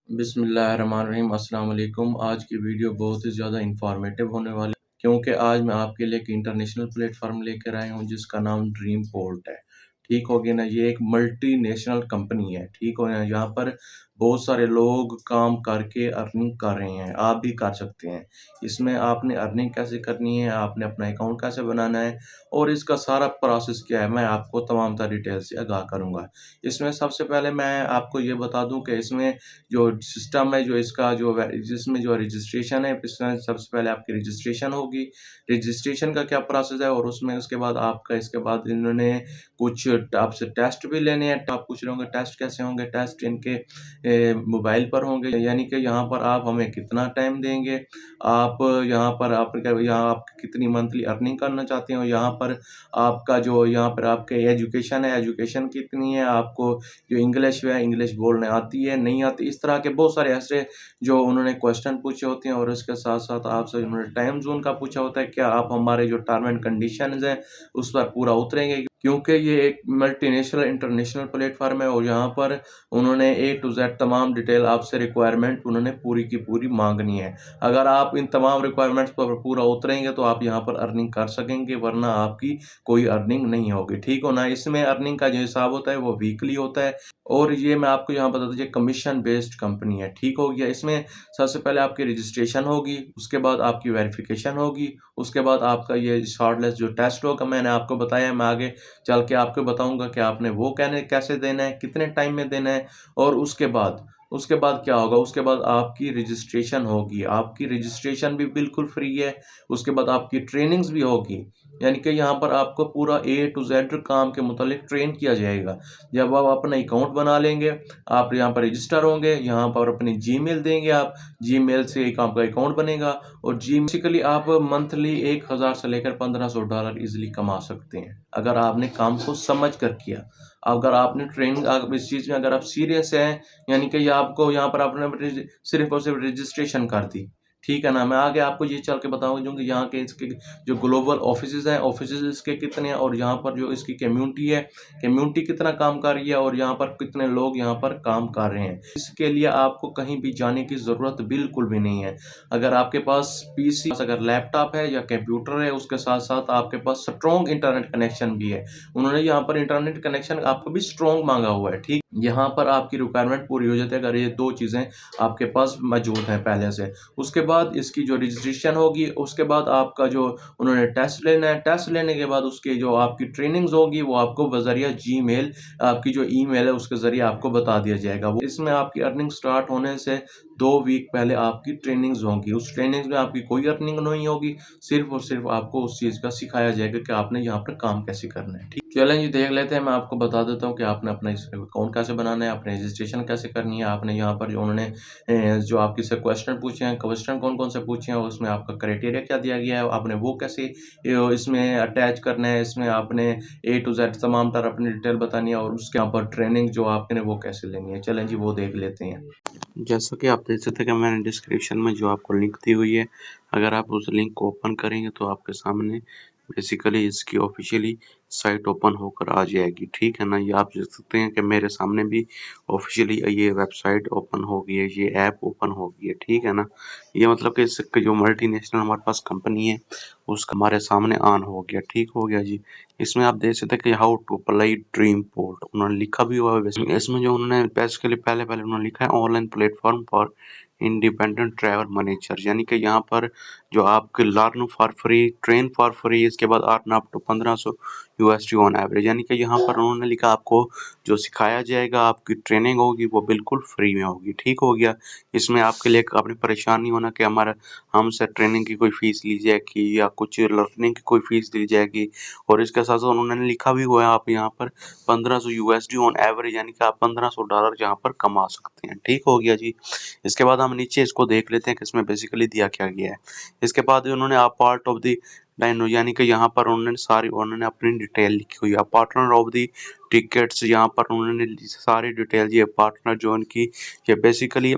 बिस्मिल्लाहिर्रहमानिर्रहीम अस्सलाम वालेकुम। आज की वीडियो बहुत ही ज़्यादा इंफॉर्मेटिव होने वाली है क्योंकि आज मैं आपके लिए एक इंटरनेशनल प्लेटफॉर्म लेकर आया हूँ जिसका नाम ड्रीम पोर्ट है। ठीक हो गया ना? ये एक मल्टीनेशनल कंपनी है। ठीक हो गया ना? यहाँ पर बहुत सारे लोग काम करके अर्निंग कर रहे हैं, आप भी कर सकते हैं। इसमें आपने अर्निंग कैसे करनी है, आपने अपना अकाउंट कैसे बनाना है और इसका सारा प्रोसेस क्या है, मैं आपको तमाम तर डिटेल से आगाह करूँगा। इसमें सबसे पहले मैं आपको ये बता दूँ कि इसमें जो सिस्टम है, जो इसका जो जिसमें जो रजिस्ट्रेशन है, इसमें सबसे पहले आपकी रजिस्ट्रेशन होगी। रजिस्ट्रेशन का क्या प्रोसेस है और उसमें उसके बाद आपका इसके बाद इन्होंने कुछ आपसे टेस्ट भी लेने हैं। तो आप पूछ रहे होंगे टेस्ट कैसे होंगे? टेस्ट इनके मोबाइल पर होंगे, यानी कि यहाँ पर आप हमें कितना टाइम देंगे, आप यहाँ पर आप क्या यहाँ आप कितनी मंथली अर्निंग करना चाहते हो, यहाँ पर आपका जो यहाँ पर आपके एजुकेशन है, एजुकेशन कितनी है, आपको जो इंग्लिश है, इंग्लिश बोलने आती है, नहीं आती, इस तरह के बहुत सारे ऐसे जो उन्होंने क्वेश्चन पूछे होते हैं और इसके साथ-साथ आपसे उन्होंने टाइम ज़ोन का पूछा होता है, क्या आप हमारे जो टर्म एंड कंडीशंस हैं, उस पर पूरा उतरेंगे? क्योंकि ये एक मल्टीनेशनल इंटरनेशनल प्लेटफ़ॉर्म है और यहाँ पर उन्होंने ए टू ज़ेड तमाम डिटेल आपसे रिक्वायरमेंट उन्होंने पूरी की पूरी माँगनी है। अगर आप इन तमाम रिक्वायरमेंट्स पर पूरा उतरेंगे तो आप यहाँ पर अर्निंग कर सकेंगे, वरना आपकी कोई अर्निंग नहीं होगी। ठीक हो ना? इसमें अर्निंग का जो हिसाब होता है वो वीकली होता है और ये मैं आपको यहाँ बता दूँ, ये कमीशन बेस्ड कंपनी है। ठीक हो गया? इसमें सबसे पहले आपकी रजिस्ट्रेशन होगी, उसके बाद आपकी वेरिफ़िकेशन होगी, उसके बाद आपका ये शॉर्ट लिस्ट जो टेस्ट होगा मैंने आपको बताया, मैं आगे चल के आपको बताऊँगा कि आपने वो कहने कैसे देना है, कितने टाइम में देना है और उसके बाद क्या होगा? उसके बाद आपकी रजिस्ट्रेशन होगी, आपकी रजिस्ट्रेशन भी बिल्कुल फ्री है, उसके बाद आपकी ट्रेनिंग्स भी होगी, यानी कि यहाँ पर आपको पूरा ए टू ज़ेड काम के मुतालिक ट्रेन किया जाएगा। जब आप अपना अकाउंट बना लेंगे, आप यहाँ पर रजिस्टर होंगे, यहाँ पर अपनी जीमेल देंगे आप, जीमेल से एक आपका अकाउंट बनेगा और जी बेसिकली आप मंथली 1000 से लेकर $1500 ईज़िली कमा सकते हैं, अगर आपने काम को समझ कर किया। अगर आपने ट्रेनिंग आप इस चीज़ में अगर आप सीरियस हैं, यानी कि ये आपको यहाँ पर आपने सिर्फ़ और सिर्फ़ रजिस्ट्रेशन कर दी, ठीक है ना? मैं आगे आपको ये चल के बताऊँगा क्योंकि यहाँ के इसके जो ग्लोबल ऑफ़िसेज़ हैं, ऑफ़िसेज़ इसके कितने हैं और यहाँ पर जो इसकी कम्युनिटी है, कम्युनिटी कितना काम कर रही है और यहाँ पर कितने लोग यहाँ पर काम कर रहे हैं। इसके लिए आपको कहीं भी जाने की ज़रूरत बिल्कुल भी नहीं है। अगर आपके पास पीसी अगर लैपटॉप है या कंप्यूटर है, उसके साथ-साथ आपके पास स्ट्रॉन्ग इंटरनेट कनेक्शन भी है। उन्होंने यहाँ पर इंटरनेट कनेक्शन आपको भी स्ट्रॉन्ग माँगा हुआ है, ठीक? यहाँ पर आपकी रिक्वायरमेंट पूरी हो जाती है अगर ये 2 चीज़ें आपके पास मौजूद हैं पहले से। उसके बाद इसकी जो रजिस्ट्रेशन होगी, उसके बाद आपका जो उन्होंने टेस्ट लेना है, टेस्ट लेने के बाद उसकी जो आपकी ट्रेनिंग्स होगी वो आपको बज़रिया जीमेल आपकी जो ईमेल है उसके ज़रिए आपको बता दिया जाएगा। वो इसमें आपकी अर्निंग स्टार्ट होने से 2 वीक पहले आपकी ट्रेनिंग्स होंगी। उस ट्रेनिंग्स में आपकी कोई अर्निंग नहीं होगी, सिर्फ़ और सिर्फ़ आपको उस चीज़ का सिखाया जाएगा कि आपने यहाँ पर काम कैसे करना है, ठीक? चलें जी देख लेते हैं, मैं आपको बता देता हूँ कि आपने अपना इस अकाउंट कैसे बनाना है, आपने रजिस्ट्रेशन कैसे करनी है, आपने यहाँ पर जो उन्होंने जो आपके से क्वेश्चन पूछे हैं, क्वेश्चन कौन-कौन से पूछे हैं, उसमें आपका क्राइटेरिया क्या दिया गया है, आपने वो कैसे इसमें अटैच करना है, इसमें आपने ए टू ज़ेड तमाम तरह अपनी डिटेल बतानी है और उसके यहाँ पर ट्रेनिंग जो आपने वो कैसे लेनी है। चलें जी वो देख लेते हैं। जैसा कि आप देख सकते हैं कि मैंने डिस्क्रिप्शन में जो आपको लिंक दी हुई है, अगर आप उस लिंक को ओपन करेंगे तो आपके सामने बेसिकली इसकी ऑफिशियली साइट ओपन होकर आ जाएगी। ठीक है ना? ये आप देख सकते हैं कि मेरे सामने भी ऑफिशियली ये वेबसाइट ओपन हो गई है, ये ऐप ओपन हो गई है। ठीक है ना? ये मतलब कि इसके जो मल्टीनेशनल हमारे पास कंपनी है उसका हमारे सामने ऑन हो गया। ठीक हो गया जी। इसमें आप देख सकते हैं कि how to apply Dreamport उन्होंने लिखा भी हुआ है। इसमें जो उन्होंने बेसिकली पहले उन्होंने लिखा है online platform for independent travel manager, यानी कि यहाँ पर जो आपके learn for free, train for free, इसके बाद earn up to 1500 USD on average, यानी कि यहाँ पर उन्होंने लिखा आपको जो सिखाया जाएगा, आपकी ट्रेनिंग होगी वो बिल्कुल फ्री में होगी। ठीक हो गया? इसमें आपके लिए आपने परेशान नहीं होना कि हमारा हमसे ट्रेनिंग की कोई फीस ली जाएगी या कुछ लर्निंग की कोई फीस ली जाएगी। और इसके साथ साथ उन्होंने लिखा भी हुआ है आप यहाँ पर 1500 यूएसडी ऑन एवरेज, यानी कि आप $1500 यहाँ पर कमा सकते हैं। ठीक हो गया जी। इसके बाद हम नीचे इसको देख लेते हैं कि इसमें बेसिकली दिया क्या गया है। इसके बाद उन्होंने आप पार्ट ऑफ द डायनो, यानी कि यहाँ पर उन्होंने अपनी डिटेल लिखी हुई है। पार्टनर ऑफ द टिकट्स, यहाँ पर उन्होंने सारी डिटेल, ये पार्टनर जो उनकी ये बेसिकली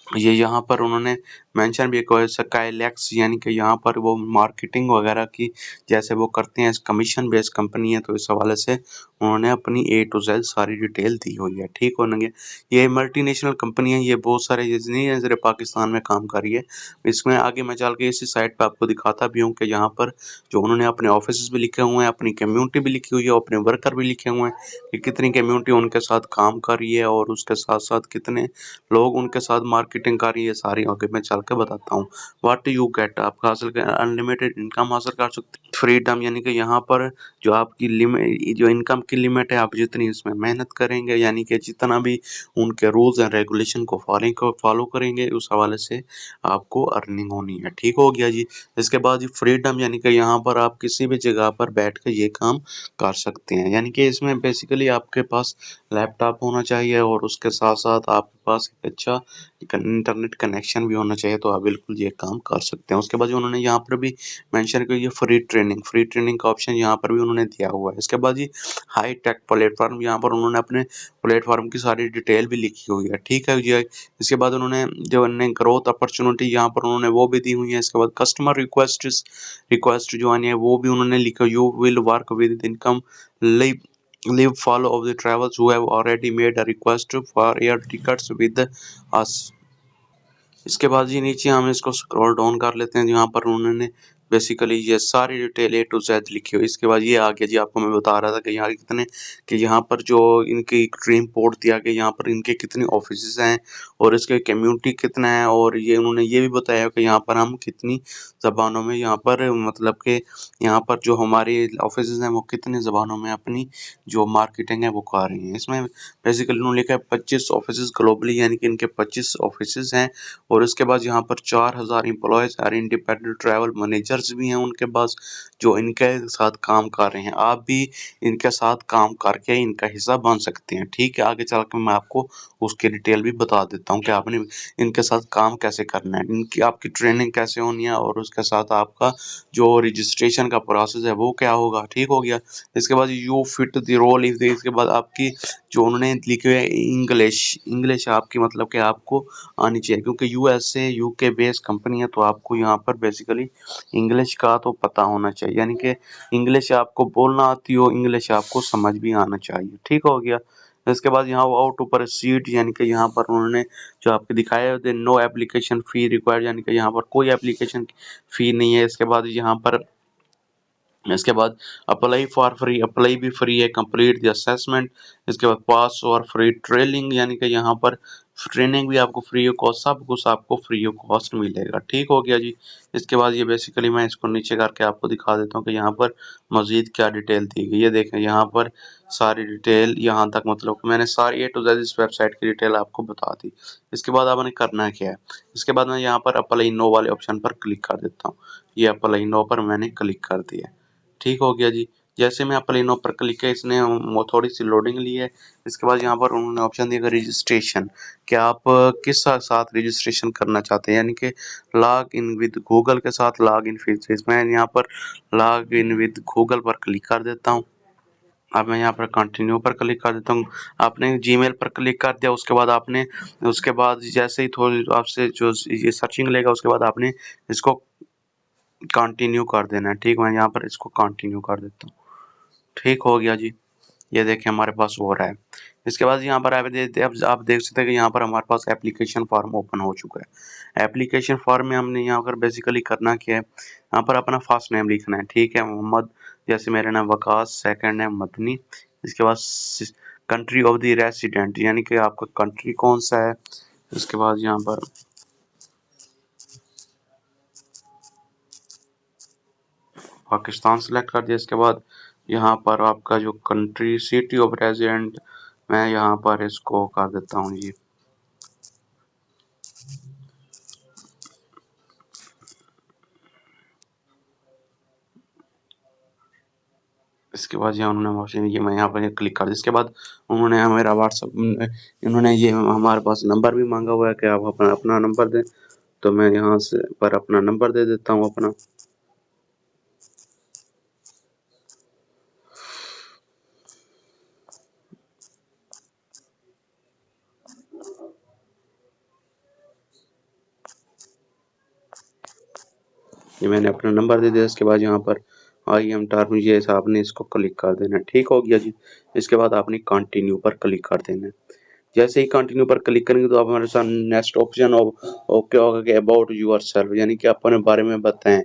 ये यहाँ पर उन्होंने मेंशन भी किया स्काईलैक्स, यानी कि यहाँ पर वो मार्केटिंग वगैरह की जैसे वो करते हैं, कमीशन बेस्ड कंपनी है, तो इस हवाले से उन्होंने अपनी ए टू जेड सारी डिटेल दी हुई है। ठीक होंगे, ये मल्टीनेशनल कंपनी है, ये बहुत सारे ये नहीं है सिर्फ पाकिस्तान में काम कर रही है। इसमें आगे मैं चल के इसी साइट पर आपको दिखाता भी हूँ कि यहाँ पर जो उन्होंने अपने ऑफिस भी लिखे हुए हैं, अपनी कम्युनिटी भी लिखी हुई है, अपने वर्कर भी लिखे हुए हैं कि कितनी कम्युनिटी उनके साथ काम कर रही है और उसके साथ साथ कितने लोग उनके साथ मार्केटिंग कर रही है, सारी आगे मैं चल के बताता हूँ। व्हाट यू गेट, आप हासिल कर अनलिमिटेड इनकम हासिल कर सकते हैं, फ्रीडम, यानी कि यहाँ पर जो आपकी लिमिट, जो इनकम की लिमिट है, आप जितनी इसमें मेहनत करेंगे, यानी कि जितना भी उनके रूल्स एंड रेगुलेशन को फॉलो करेंगे, उस हवाले से आपको अर्निंग होनी है। ठीक हो गया जी। इसके बाद ये फ्रीडम, यानी कि यहाँ पर आप किसी भी जगह पर बैठ कर ये काम कर सकते हैं, यानी कि इसमें बेसिकली आपके पास लैपटॉप होना चाहिए और उसके साथ साथ आपके पास एक अच्छा इंटरनेट कनेक्शन भी होना चाहिए, तो आप बिल्कुल ये काम कर सकते हैं। उसके बाद जो उन्होंने यहाँ पर भी मेंशन किया, ये फ्री ट्रेनिंग का ऑप्शन यहाँ पर भी उन्होंने दिया हुआ है। इसके बाद ये हाई टेक प्लेटफॉर्म, यहाँ पर उन्होंने अपने प्लेटफॉर्म की सारी डिटेल भी लिखी हुई है। ठीक है जी। इसके बाद उन्होंने जो उन्होंने ग्रोथ अपॉर्चुनिटी यहाँ पर उन्होंने वो भी दी हुई है। इसके बाद कस्टमर रिक्वेस्ट जो है वो भी उन्होंने लिखा, you will work with income live follow of the travelers who have already made a request for air tickets with us। इसके बाद जी नीचे हम इसको स्क्रॉल डाउन कर लेते हैं, जहाँ पर उन्होंने बेसिकली ये सारी डिटेल ए टू जेड लिखी हुई। इसके बाद ये आ गया जी, आपको मैं बता रहा था कि यहाँ कितने, कि यहाँ पर जो इनकी ड्रीम पोर्ट दिया गया, यहाँ पर इनके कितनी ऑफिस हैं और इसके कम्युनिटी कितना है, और ये उन्होंने ये भी बताया कि यहाँ पर हम कितनी जबानों में, यहाँ पर मतलब कि यहाँ पर जो हमारी ऑफिस हैं वो कितनी जबानों में अपनी जो मार्केटिंग है वो कर रही हैं। इसमें बेसिकली उन्होंने लिखा है 25 ऑफिस ग्लोबली, यानी कि इनके 25 ऑफिस हैं। और इसके बाद यहाँ पर 4000 एम्प्लॉयज और इंडिपेंडेंट ट्रैवल मैनेजर्स भी हैं उनके पास, जो इनके साथ काम कर रहे हैं। आप भी इनके साथ काम करके इनका हिस्सा बन सकते हैं। ठीक है, आगे चल के मैं आपको उसकी डिटेल भी बता देता हूँ कि आपने इनके साथ काम कैसे करना है, इनकी आपकी ट्रेनिंग कैसे होनी है, और उसके साथ आपका जो रजिस्ट्रेशन का प्रोसेस है वो क्या होगा। ठीक हो गया। इसके बाद यू फिट द रोल, इसके बाद आपकी जो उन्होंने लिखे हुए इंग्लिश, इंग्लिश आपकी मतलब कि आपको आनी चाहिए, क्योंकि यूएसए यूके बेस्ड कंपनी है, तो आपको यहाँ पर बेसिकली इंग्लिश का तो पता होना चाहिए, यानी कि इंग्लिश आपको बोलना आती हो, इंग्लिश आपको समझ भी आना चाहिए। ठीक हो गया। इसके बाद यहाँ आउट ऊपर सीट, यानी कि यहाँ पर उन्होंने जो आपके दिखाया है नो एप्लीकेशन फी रिक्वायर्ड, यानी कि यहाँ पर कोई एप्लीकेशन फी नहीं है। इसके बाद अप्लाई फॉर फ्री, अप्लाई भी फ्री है, कंप्लीट द असेसमेंट। इसके बाद पास और फ्री ट्रेनिंग, यानी कि यहाँ पर ट्रेनिंग भी आपको फ्री ऑफ कॉस्ट, सब कुछ आपको फ्री ऑफ कॉस्ट मिलेगा। ठीक हो गया जी। इसके बाद ये बेसिकली मैं इसको नीचे करके आपको दिखा देता हूँ कि यहाँ पर मजीद क्या डिटेल दी गई है। देखें यहाँ पर सारी डिटेल यहाँ तक, मतलब मैंने सारी ए टू जेड इस वेबसाइट की डिटेल आपको बता दी। इसके बाद आपने करना क्या है, इसके बाद मैं यहाँ पर अप्लाई नो वाले ऑप्शन पर क्लिक कर देता हूँ। ये अप्लाई नो पर मैंने क्लिक कर दिया। ठीक हो गया जी। जैसे मैं प्लेनो पर क्लिक किया, इसने वो थोड़ी सी लोडिंग ली है। इसके बाद यहाँ पर उन्होंने ऑप्शन दिया रजिस्ट्रेशन, कि आप किस साथ रजिस्ट्रेशन करना चाहते हैं, यानी कि लॉग इन विद गूगल के साथ लॉग इन फीचर्स। मैं यहाँ पर लॉग इन विद गूगल पर क्लिक कर देता हूँ। अब मैं यहाँ पर कंटिन्यू पर क्लिक कर देता हूँ। आपने जीमेल पर क्लिक कर दिया, उसके बाद आपने, उसके बाद जैसे ही थोड़ी आपसे जो ये सर्चिंग लेगा, उसके बाद आपने इसको कंटिन्यू कर देना है। ठीक, मैं यहाँ पर इसको कंटिन्यू कर देता हूँ। ठीक हो गया जी। ये देखिए हमारे पास हो रहा है। इसके बाद यहाँ पर आप देख सकते हैं कि यहाँ पर हमारे पास एप्लीकेशन फॉर्म ओपन हो चुका है। एप्लीकेशन फॉर्म में हमने यहाँ पर बेसिकली करना क्या है, यहाँ पर अपना फर्स्ट नेम लिखना है। ठीक है, मोहम्मद, जैसे मेरा नाम वकास, सेकंड नेम मदनी। इसके बाद कंट्री ऑफ द रेसिडेंट, यानी कि आपका कंट्री कौन सा है। इसके बाद यहाँ पर पाकिस्तान सेलेक्ट कर दिया। इसके बाद यहाँ पर आपका जो कंट्री, सिटी ऑफ रेजिडेंट, मैं यहाँ पर इसको कर देता हूँ जी। इसके बाद यहाँ उन्होंने ऑप्शन, ये मैं यहाँ पर क्लिक कर दिया। इसके बाद उन्होंने मेरा व्हाट्सअप, इन्होंने ये हमारे पास नंबर भी मांगा हुआ है कि आप अपना अपना नंबर दें, तो मैं यहाँ से पर अपना नंबर दे देता हूँ अपना। ये मैंने अपना नंबर दे दिया। इसके बाद यहाँ पर आई एम टर्म ये आपने इसको क्लिक कर देना है। ठीक हो गया जी। इसके बाद आपने कंटिन्यू पर क्लिक कर देना है। जैसे ही कंटिन्यू पर क्लिक करेंगे तो आप हमारे साथ नेक्स्ट ऑप्शन ओके होगा कि अबाउट यूर सेल्फ, यानी कि अपने बारे में बताएं।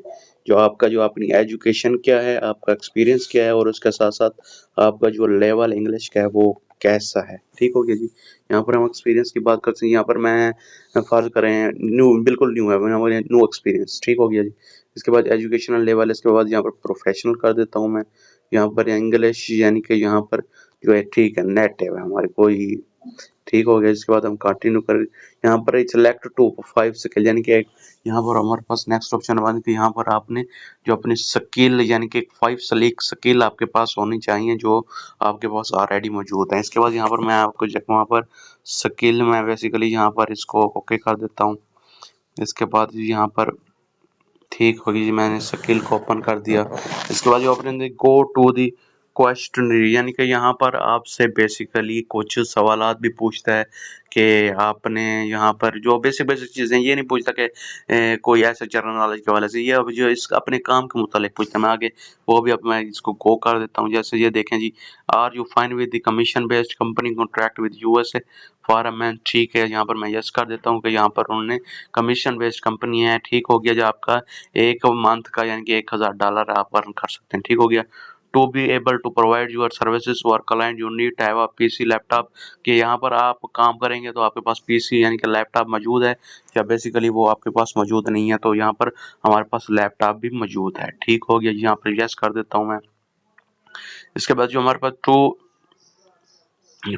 जो अपनी एजुकेशन क्या है, आपका एक्सपीरियंस क्या है, और उसके साथ साथ आपका जो लेवल इंग्लिश का है वो कैसा है। ठीक हो गया जी। यहाँ पर हम एक्सपीरियंस की बात करते हैं। यहाँ पर मैं फर्ज करें बिल्कुल न्यू है, न्यू एक्सपीरियंस। ठीक हो गया जी। इसके बाद एजुकेशनल लेवल, इसके बाद यहाँ पर प्रोफेशनल कर देता हूँ मैं। यहाँ पर इंग्लिश यानी कि यहाँ पर जो है ठीक है नेटिव है हमारे कोई। ठीक हो गया। इसके बाद हम कंटिन्यू कर यहाँ पर सिलेक्ट टू 5 स्किल, यानी कि यहाँ पर हमारे पास नेक्स्ट ऑप्शन बन कि यहाँ पर आपने जो अपनी स्किल यानी कि 5 स्किल आपके पास होनी चाहिए जो आपके पास ऑलरेडी मौजूद है। इसके बाद यहाँ पर मैं आपको वहाँ पर स्किल में बेसिकली यहाँ पर इसको ओके कर देता हूँ। इसके बाद यहाँ पर ठीक होगी जी, मैंने स्किल को ओपन कर दिया। इसके बाद जो अपने गो टू दी क्वेश्चनरी, यानी कि यहाँ पर आपसे बेसिकली कुछ सवालात भी पूछता है कि आपने यहाँ पर जो बेसिक बेसिक चीज़ें, ये नहीं पूछता कि कोई ऐसे जनरल नॉलेज के वाले से, ये अब जो इस अपने काम के मुतालिक पूछता है। मैं आगे वो भी अब मैं इसको गो कर देता हूँ। जैसे ये देखें जी, are you fine with the commission based company contract with USA for a man. ठीक है, यहाँ पर मैं यस कर देता हूँ कि यहाँ पर उन्होंने कमीशन बेस्ड कंपनी है। ठीक हो गया, जो आपका एक मंथ का यानी कि $1000 आप अर्न कर सकते हैं। ठीक हो गया। To be able to provide your services to our client you need to have a PC laptop, कि यहाँ पर आप काम करेंगे तो आपके पास पीसी यानी कि लैपटॉप मौजूद है, या बेसिकली वो आपके पास मौजूद नहीं है, तो यहाँ पर हमारे पास लैपटॉप भी मौजूद है। ठीक हो गया, यहाँ पर यस कर देता हूँ मैं। इसके बाद जो हमारे पास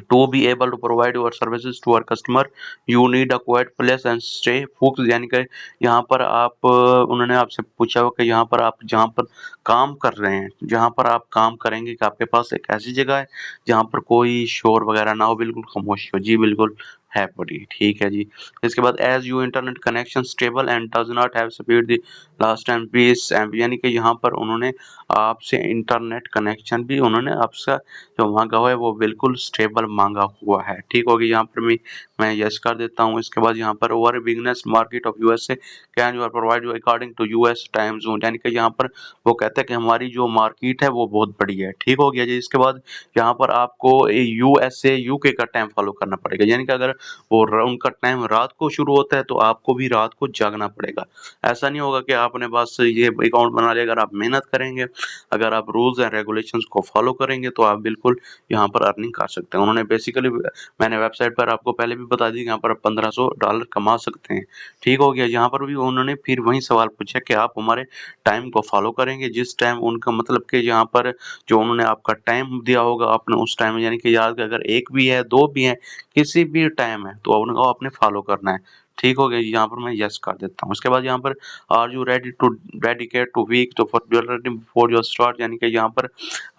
to be able to provide your services to our customer you need a quiet place and stay focused, यानी कि यहाँ पर आप उन्होंने आपसे पूछा हो कि यहाँ पर आप जहाँ पर काम कर रहे हैं, जहाँ पर आप काम करेंगे, कि आपके पास एक ऐसी जगह है जहाँ पर कोई शोर वगैरह ना हो, बिल्कुल खामोशी हो। जी बिल्कुल है पड़ी। ठीक है जी। इसके बाद as you internet connection stable and does not have speed the last time 20 MB, यानी कि यहाँ पर उन्होंने आपसे इंटरनेट कनेक्शन भी उन्होंने आपसे जो मांगा हुआ है वो बिल्कुल स्टेबल मांगा हुआ है। ठीक होगी, यहाँ पर मैं यस कर देता हूँ। इसके बाद यहाँ पर over business market of USA can you are provide according to US time zone, यानी कि यहाँ पर वो कहते हैं कि हमारी जो मार्केट है वो बहुत बड़ी है। ठीक हो गया जी। इसके बाद यहाँ पर आपको यूएसए यूके का टाइम फॉलो करना पड़ेगा, यानी कि अगर उनका टाइम रात को शुरू होता है तो आपको भी रात को जागना पड़ेगा। ऐसा नहीं होगा कि आपने बस ये अकाउंट बना लिया। अगर आप मेहनत करेंगे, अगर आप रूल्स एंड रेगुलेशंस को फॉलो करेंगे तो आप बिल्कुल यहाँ पर अर्निंग कर सकते हैं। उन्होंने बेसिकली मैंने वेबसाइट पर आपको पहले भी बता दी, यहाँ पर $1500 कमा सकते हैं। ठीक हो गया। यहाँ पर भी उन्होंने फिर वही सवाल पूछा कि आप हमारे टाइम को फॉलो करेंगे, जिस टाइम उनका मतलब कि यहाँ पर जो उन्होंने आपका टाइम दिया होगा आपने उस टाइम, यानी कि याद अगर एक भी है दो भी है किसी भी टाइम है तो उनको आपने फॉलो करना है। ठीक हो गया, यहाँ पर मैं यस कर देता हूँ। उसके बाद यहाँ पर are you ready to dedicate two week तो for learning before your start, यानी कि यहाँ पर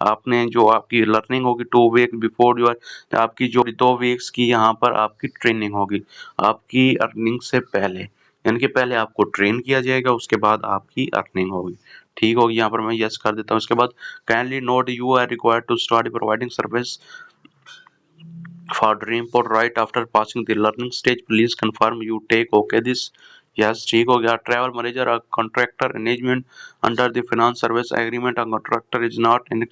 आपने जो आपकी लर्निंग होगी 2 वीक बिफोर योर, आपकी जो 2 वीक्स की यहाँ पर आपकी ट्रेनिंग होगी आपकी अर्निंग से पहले, यानी कि पहले आपको ट्रेन किया जाएगा उसके बाद आपकी अर्निंग होगी। ठीक होगी, यहाँ पर मैं यस कर देता हूँ। उसके बाद kindly note you are required to start providing service for Dreamport right after passing the learning stage. Please confirm you take okay this. Yes, ठीक हो गया। ट्रैवल मैनेजर और contractor engagement under the finance service agreement और contractor is not in,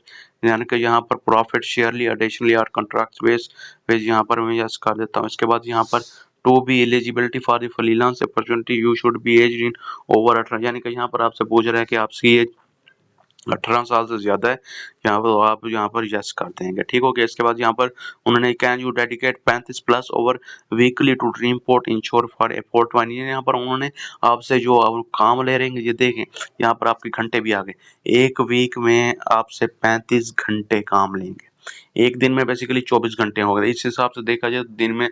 यानी कि यहाँ पर profit शेयरली additionally और कॉन्ट्रैक्ट बेस यहाँ पर मैं यस कर देता हूँ। इसके बाद यहाँ पर to be eligibility for the freelance opportunity you should be age in over 18, यानी कि यहाँ पर आपसे पूछ रहे हैं कि आपकी एज 18 साल से ज्यादा है, यहाँ पर आप यहाँ पर यस कर देंगे। ठीक हो गया। इसके बाद यहाँ पर उन्होंने can you dedicate 35+ over weekly to Dreamport ensure for effort one, यहाँ पर उन्होंने आपसे जो काम ले रहे हैं, ये देखें यहाँ पर आपके घंटे भी आ गए। एक वीक में आपसे 35 घंटे काम लेंगे। एक दिन में बेसिकली 24 घंटे हो गए। इस हिसाब से देखा जाए तो दिन में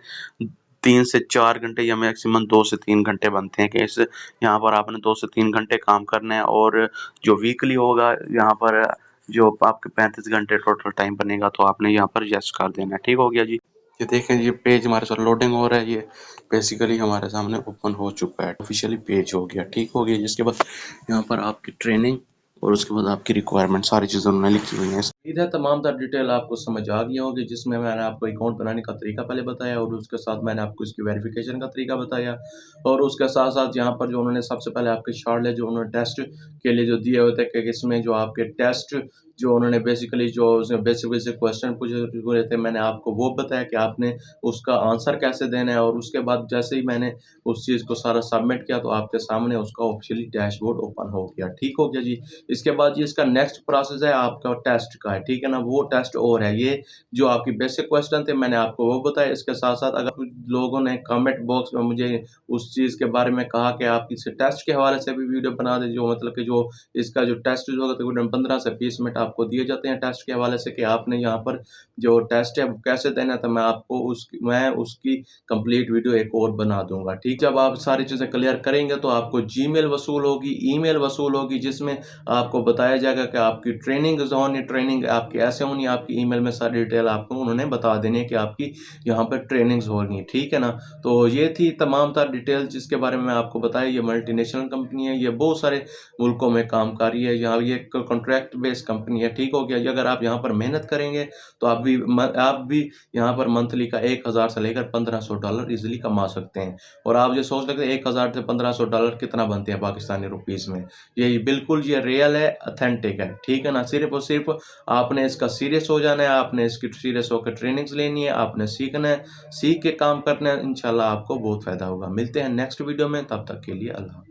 3 से 4 घंटे या मैक्सिमम 2 से 3 घंटे बनते हैं कि इस यहाँ पर आपने 2 से 3 घंटे काम करना है, और जो वीकली होगा यहाँ पर जो आपके 35 घंटे टोटल टाइम बनेगा तो आपने यहाँ पर यस कर देना है। ठीक हो गया जी। ये देखें, ये पेज हमारे साथ लोडिंग हो रहा है, ये बेसिकली हमारे सामने ओपन हो चुका है, ऑफिशियली पेज हो गया। ठीक हो गया। जिसके बाद यहाँ पर आपकी ट्रेनिंग और उसके बाद आपकी रिक्वायरमेंट सारी चीज़ें उन्होंने लिखी हुई हैं। उम्मीद है तमाम तर डिटेल आपको समझ आ गई होगी, जिसमें मैंने आपको अकाउंट बनाने का तरीका पहले बताया और उसके साथ मैंने आपको इसकी वेरिफ़िकेशन का तरीका बताया और उसके साथ-साथ यहाँ पर जो उन्होंने सबसे पहले आपके शार्टले जो उन्होंने टेस्ट के लिए जो दिए हुए थे कि इसमें जो आपके टेस्ट जो उन्होंने बेसिकली जो उसमें बेसिक-बेसिक क्वेश्चन पूछे हुए थे, मैंने आपको वो बताया कि आपने उसका आंसर कैसे देना है और उसके बाद जैसे ही मैंने उस चीज़ को सारा सबमिट किया, तो आपके सामने उसका ऑफ़िशियली डैशबोर्ड ओपन हो गया। ठीक हो गया जी। इसके बाद जी इसका नेक्स्ट प्रोसेस है आपका टेस्ट का है, ठीक है ना? वो टेस्ट और है, ये जो आपकी बेसिक क्वेश्चन थे मैंने आपको वो बताया। इसके साथ-साथ अगर कुछ लोगों ने कमेंट बॉक्स में मुझे उस चीज़ के बारे में कहा कि आप इस टेस्ट के हवाले से भी वीडियो बना दें, जो मतलब कि जो इसका जो टेस्ट जो तकरीबन 15 से 20 मिनट आपको दिए जाते हैं टेस्ट के हवाले से कि आपने यहाँ पर जो टेस्ट है वो कैसे देना है, तो मैं उसकी कंप्लीट वीडियो एक और बना दूँगा, ठीक? जब आप सारी चीज़ें क्लियर करेंगे तो आपको जीमेल वसूल होगी, ईमेल वसूल होगी, जिसमें आपको बताया जाएगा कि आपकी ट्रेनिंग आपकी ऐसे होनी है, आपकी ईमेल में सारी डिटेल आपको उन्होंने बता देनी है कि आपकी यहाँ पे ट्रेनिंग्स होनी है, ठीक है ना? तो ये थी तमाम तर डिटेल जिसके बारे में मैं आपको बताया। ये मल्टीनेशनल कंपनी है, ये बहुत सारे मुल्कों में काम कर रही है, यहाँ ये एक कॉन्ट्रैक्ट बेस्ड कंपनी है, ठीक हो गया? ये अगर आप यहाँ पर मेहनत करेंगे तो आप भी यहाँ पर मंथली का 1000 से लेकर $1500 ईज़िली कमा सकते हैं। और आप ये सोच सकते हैं 1000 से $1500 कितना बनते हैं पाकिस्तानी रुपीज़ में? ये बिल्कुल ये रियल है, ऑथेंटिक है, ठीक है ना? सिर्फ़ और सिर्फ़ आपने इसका सीरियस हो जाना है, आपने इसकी सीरियस होकर ट्रेनिंग्स लेनी है, आपने सीखना है, सीख के काम करना है, इंशाल्लाह आपको बहुत फ़ायदा होगा। मिलते हैं नेक्स्ट वीडियो में, तब तक के लिए अल्लाह हाफ़िज़।